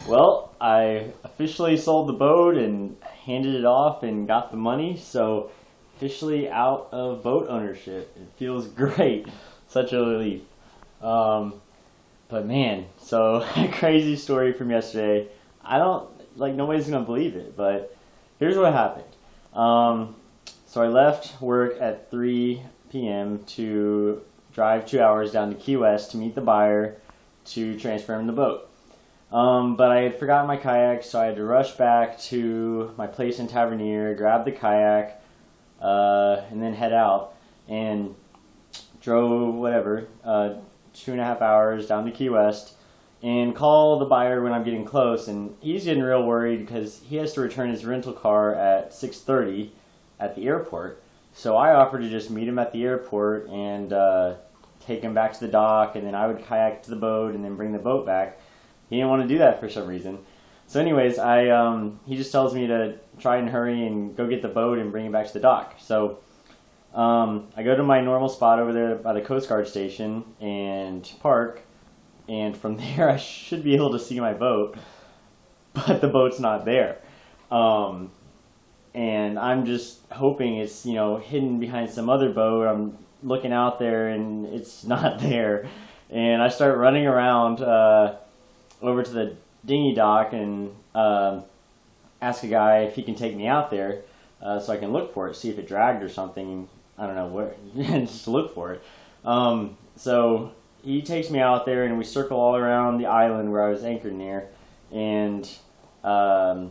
Well, I officially sold the boat and handed it off and got the money, so officially out of boat ownership. It feels great. Such a relief. Um, but man, so crazy story from yesterday. I don't, like, nobody's gonna believe it, but here's what happened. Um, so I left work at 3 p.m. to drive 2 hours down to Key West to meet the buyer to transfer him the boat. But I had forgotten my kayak, so I had to rush back to my place in Tavernier, grab the kayak, and then head out. And drove, 2.5 hours down to Key West, and call the buyer when I'm getting close. And he's getting real worried because he has to return his rental car at 6:30 at the airport. So I offered to just meet him at the airport and take him back to the dock, and then I would kayak to the boat and then bring the boat back. He didn't want to do that for some reason. So anyways, he just tells me to try and hurry and go get the boat and bring it back to the dock. So I go to my normal spot over there by the Coast Guard station and park, and from there I should be able to see my boat, but the boat's not there. Um, and I'm just hoping it's, hidden behind some other boat. I'm looking out there and it's not there. And I start running around over to the dinghy dock and ask a guy if he can take me out there so I can look for it, see if it dragged or something. I don't know where, just look for it. So he takes me out there and we circle all around the island where I was anchored near, and I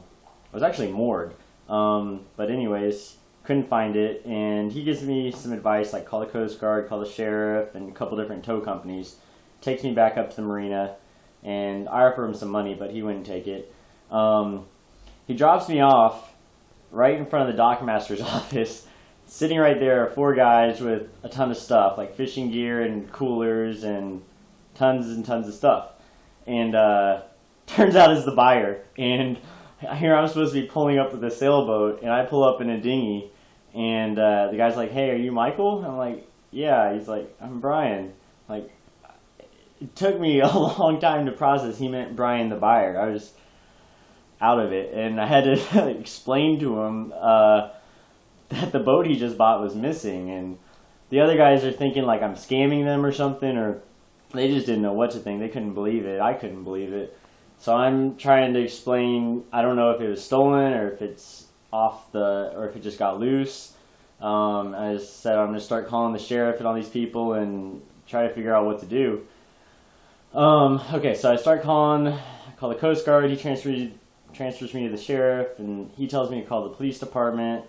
was actually moored. But anyways, couldn't find it, and he gives me some advice like call the Coast Guard, call the sheriff, and a couple different tow companies. Takes me back up to the marina, and I offer him some money, but he wouldn't take it. He drops me off right in front of the dockmaster's office. Sitting right there are four guys with a ton of stuff, like fishing gear and coolers and tons of stuff. And turns out it's the buyer. And here I'm supposed to be pulling up with a sailboat, and I pull up in a dinghy. And the guy's like, "Hey, are you Michael?" I'm like, "Yeah." He's like, "I'm Brian." Like, it took me a long time to process he meant Brian the buyer. I was out of it, and I had to explain to him that the boat he just bought was missing, and the other guys are thinking like I'm scamming them or something, or they just didn't know what to think. They couldn't believe it. I couldn't believe it. So I'm trying to explain. I don't know if it was stolen or if it's or if it just got loose. I just said I'm going to start calling the sheriff and all these people and try to figure out what to do. Okay, so I call the Coast Guard. He transfers me to the sheriff, and he tells me to call the police department,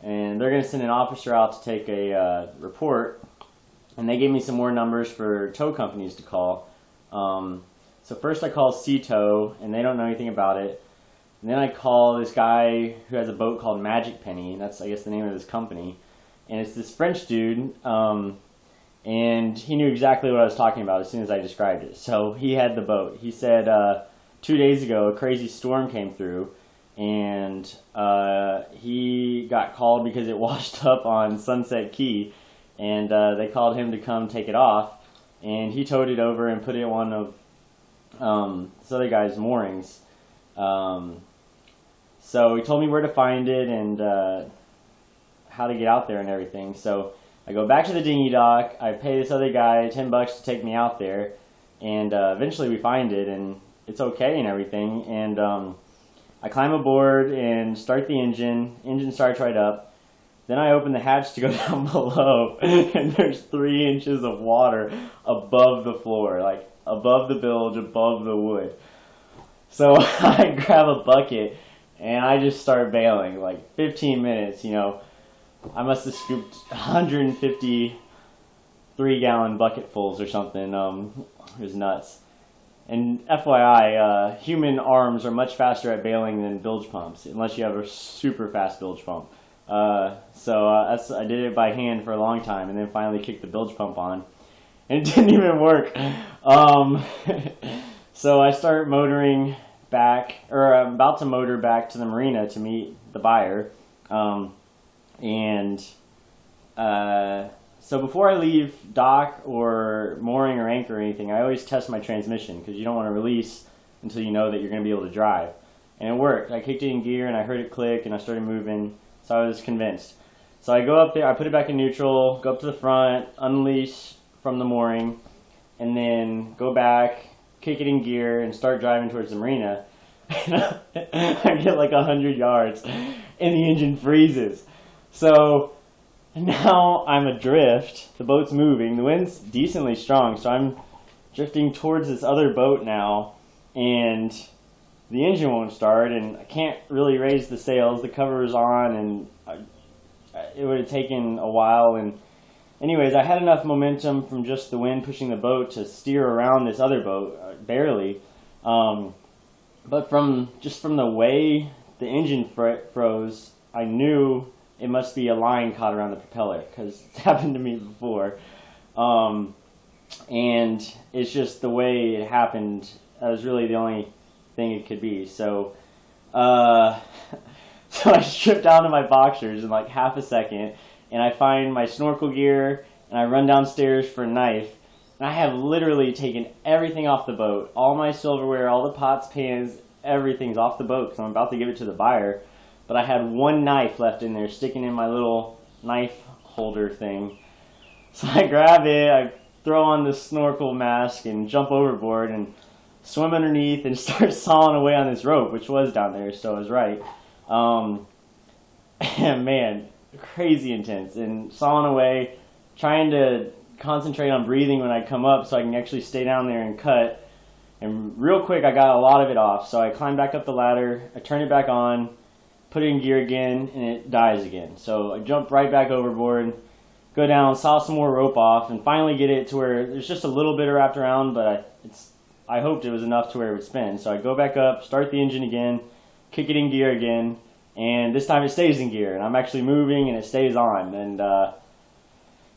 and they're going to send an officer out to take a report. And they gave me some more numbers for tow companies to call. So first I call Sea Tow, and they don't know anything about it. And then I call this guy who has a boat called Magic Penny, and that's, I guess, the name of his company. And it's this French dude, and he knew exactly what I was talking about as soon as I described it. So he had the boat. He said 2 days ago a crazy storm came through, and he got called because it washed up on Sunset Key, and they called him to come take it off, and he towed it over and put it on one of this other guy's moorings. So he told me where to find it and how to get out there and everything. So I go back to the dinghy dock. I pay this other guy $10 to take me out there, and eventually we find it, and it's okay and everything. And I climb aboard and start the engine. Engine starts right up. Then I open the hatch to go down below, and there's 3 inches of water above the floor, like above the bilge, above the wood. So I grab a bucket and I just start bailing, like 15 minutes, I must have scooped 150 3-gallon bucketfuls or something. It was nuts. And FYI, human arms are much faster at bailing than bilge pumps, unless you have a super fast bilge pump. I did it by hand for a long time, and then finally kicked the bilge pump on, and it didn't even work. So I start motoring back, or I'm about to motor back to the marina to meet the buyer. So before I leave dock or mooring or anchor or anything, I always test my transmission, because you don't want to release until you know that you're going to be able to drive. And it worked. I kicked it in gear and I heard it click and I started moving, so I was convinced. So I go up there, I put it back in neutral, go up to the front, unleash from the mooring, and then go back, kick it in gear, and start driving towards the marina. I get like 100 yards and the engine freezes. So now I'm adrift. The boat's moving. The wind's decently strong, so I'm drifting towards this other boat now, and the engine won't start, and I can't really raise the sails. The cover is on, and it would have taken a while. And anyways, I had enough momentum from just the wind pushing the boat to steer around this other boat, barely. But from the way the engine froze, I knew it must be a line caught around the propeller, because it's happened to me before. And it's just the way it happened. That was really the only thing it could be. So I stripped down to my boxers in like half a second, and I find my snorkel gear, and I run downstairs for a knife. And I have literally taken everything off the boat. All my silverware, all the pots, pans, everything's off the boat because I'm about to give it to the buyer. But I had one knife left in there sticking in my little knife holder thing. So I grab it, I throw on the snorkel mask and jump overboard and swim underneath and start sawing away on this rope, which was down there, so I was right. And man, crazy intense. And sawing away, trying to concentrate on breathing when I come up so I can actually stay down there and cut. And real quick, I got a lot of it off. So I climbed back up the ladder, I turned it back on, put it in gear again, and it dies again. So I jumped right back overboard, go down, saw some more rope off, and finally get it to where there's just a little bit wrapped around, but I hoped it was enough to where it would spin. So I go back up, start the engine again, kick it in gear again, and this time it stays in gear, and I'm actually moving and it stays on. And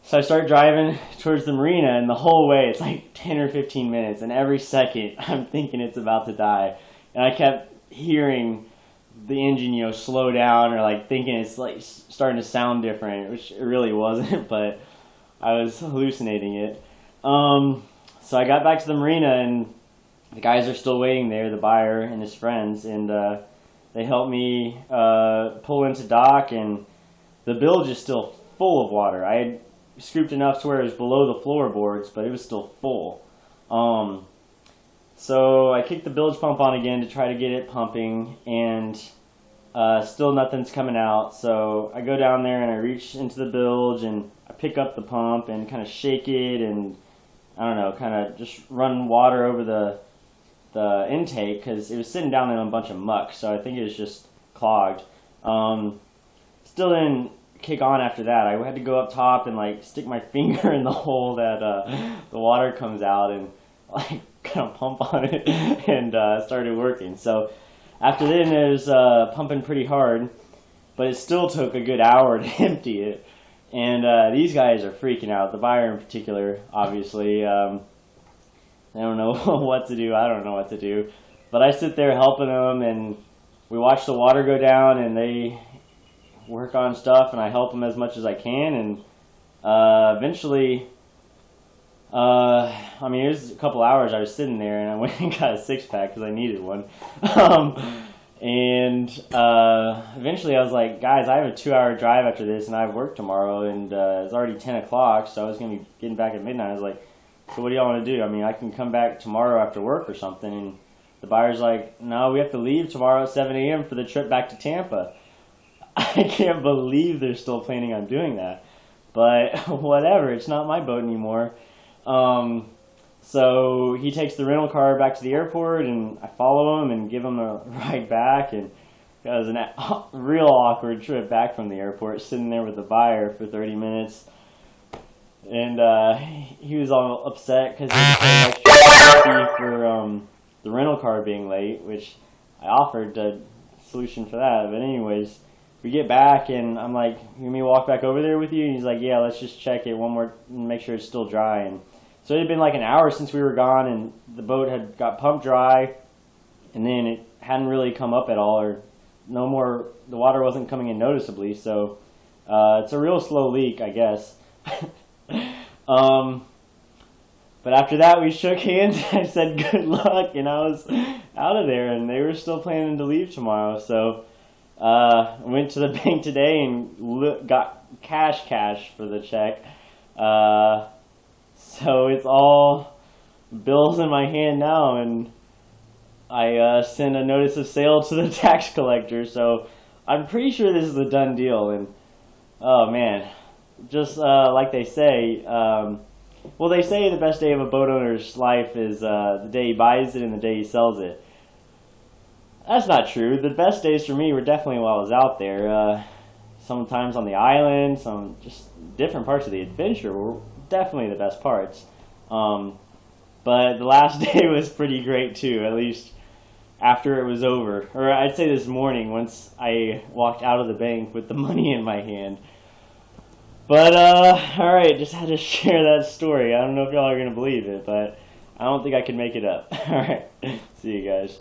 so I start driving towards the marina, and the whole way it's like 10 or 15 minutes, and every second I'm thinking it's about to die. And I kept hearing the engine, slow down, or like thinking it's like starting to sound different, which it really wasn't, but I was hallucinating it. So I got back to the marina, and the guys are still waiting there, the buyer and his friends, and they helped me pull into dock, and the bilge is still full of water. I had scooped enough to where it was below the floorboards, but it was still full. So I kicked the bilge pump on again to try to get it pumping, and still nothing's coming out. So I go down there and I reach into the bilge and I pick up the pump and kind of shake it, and I don't know, kind of just run water over the intake because it was sitting down there in a bunch of muck, so I think it was just clogged. Still didn't kick on after that. I had to go up top and like stick my finger in the hole that the water comes out and like kind of pump on it, and started working. So after then it was pumping pretty hard, but it still took a good hour to empty it. And these guys are freaking out, the buyer in particular, obviously. They don't know what to do. I don't know what to do. But I sit there helping them, and we watch the water go down, and they work on stuff, and I help them as much as I can. And eventually, it was a couple hours I was sitting there, and I went and got a six-pack because I needed one. Eventually I was like, guys, I have a 2-hour drive after this, and I have work tomorrow, and it's already 10 o'clock, so I was going to be getting back at midnight. I was like, so what do y'all want to do? I mean, I can come back tomorrow after work or something. And the buyer's like, no, we have to leave tomorrow at 7 a.m. for the trip back to Tampa. I can't believe they're still planning on doing that. But whatever, it's not my boat anymore. So he takes the rental car back to the airport, and I follow him and give him a ride back. And it was a real awkward trip back from the airport, sitting there with the buyer for 30 minutes. And he was all upset because he had to pay an extra fee for the rental car being late, which I offered a solution for that. But anyways, we get back, and I'm like, you want me to walk back over there with you? And he's like, yeah, let's just check it one more and make sure it's still dry. And so it had been like an hour since we were gone, and the boat had got pumped dry, and then it hadn't really come up at all, or no more, the water wasn't coming in noticeably. So it's a real slow leak, I guess. But after that, we shook hands. I said good luck, and I was out of there. And they were still planning to leave tomorrow. So I went to the bank today and got cash for the check. So it's all bills in my hand now, and I sent a notice of sale to the tax collector. So I'm pretty sure this is a done deal. And oh man, just like they say. Well, they say the best day of a boat owner's life is the day he buys it and the day he sells it. That's not true. The best days for me were definitely while I was out there. Sometimes on the island, some just different parts of the adventure were definitely the best parts. But the last day was pretty great too, at least after it was over. Or I'd say this morning, once I walked out of the bank with the money in my hand. But, alright, just had to share that story. I don't know if y'all are going to believe it, but I don't think I can make it up. Alright, see you guys.